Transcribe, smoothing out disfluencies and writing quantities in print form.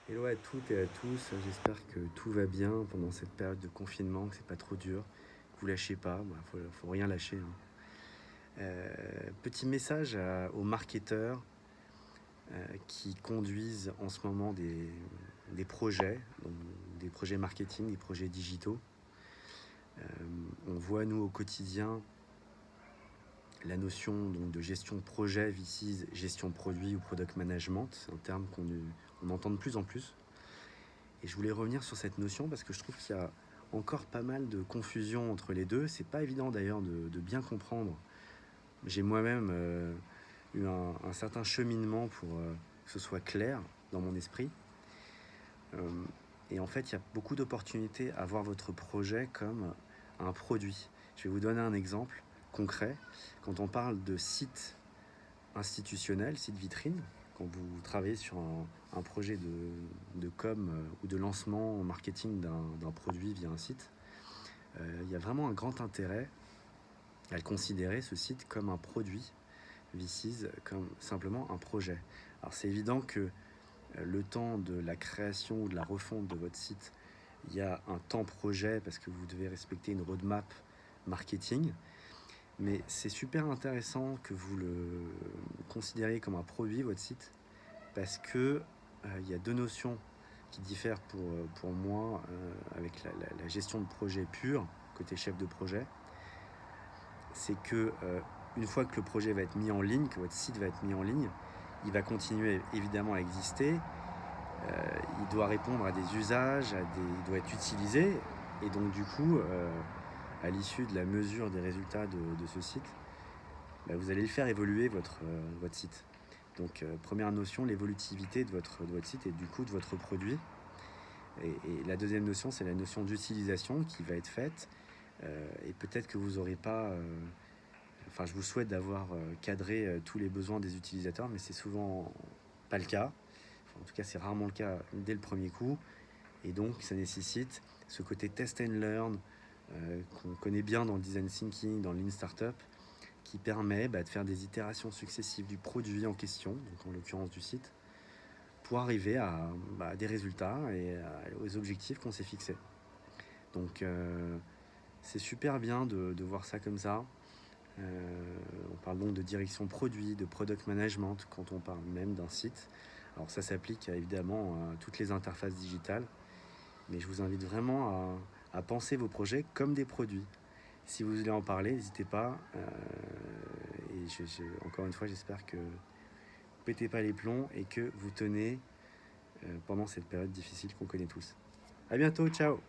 Hello à toutes et à tous, j'espère que tout va bien pendant cette période de confinement, que c'est pas trop dur, que vous lâchez pas, faut rien lâcher, hein. Petit message aux marketeurs qui conduisent en ce moment des projets, donc des projets marketing, des projets digitaux. On voit nous au quotidien la notion donc, de gestion de projet versus gestion de produit ou product management, c'est un terme qu'on entend de plus en plus. Et je voulais revenir sur cette notion parce que je trouve qu'il y a encore pas mal de confusion entre les deux. C'est pas évident d'ailleurs de bien comprendre. J'ai moi-même eu un certain cheminement pour que ce soit clair dans mon esprit. Et en fait, il y a beaucoup d'opportunités à voir votre projet comme un produit. Je vais vous donner un exemple concret. Quand on parle de site institutionnel, site vitrine, quand vous travaillez sur un projet de com ou de lancement en marketing d'un produit via un site, il y a vraiment un grand intérêt à le considérer, ce site, comme un produit, VCs, comme simplement un projet. Alors c'est évident que le temps de la création ou de la refonte de votre site, il y a un temps projet parce que vous devez respecter une roadmap marketing. Mais c'est super intéressant que vous le considériez comme un produit, votre site, parce que il y a deux notions qui diffèrent pour moi avec la gestion de projet pure, côté chef de projet. C'est que une fois que le projet va être mis en ligne, que votre site va être mis en ligne, il va continuer évidemment à exister. Il doit répondre à des usages, il doit être utilisé. Et donc du coup, à l'issue de la mesure des résultats de ce site, vous allez le faire évoluer votre site. Donc première notion, l'évolutivité de votre site et du coup de votre produit. Et la deuxième notion, c'est la notion d'utilisation qui va être faite. Et peut-être que vous n'aurez pas... Enfin, je vous souhaite d'avoir cadré tous les besoins des utilisateurs, mais c'est souvent pas le cas. Enfin, en tout cas, c'est rarement le cas dès le premier coup. Et donc, ça nécessite ce côté test and learn qu'on connaît bien dans le design thinking, dans le lean startup, qui permet de faire des itérations successives du produit en question, donc en l'occurrence du site, pour arriver à des résultats et aux objectifs qu'on s'est fixés. Donc c'est super bien de voir ça comme ça. On parle donc de direction produit, de product management quand on parle même d'un site. Alors ça s'applique évidemment à toutes les interfaces digitales, mais je vous invite vraiment à penser vos projets comme des produits. Si vous voulez en parler, n'hésitez pas. Et encore une fois, j'espère que vous pétez pas les plombs et que vous tenez pendant cette période difficile qu'on connaît tous. À bientôt, ciao!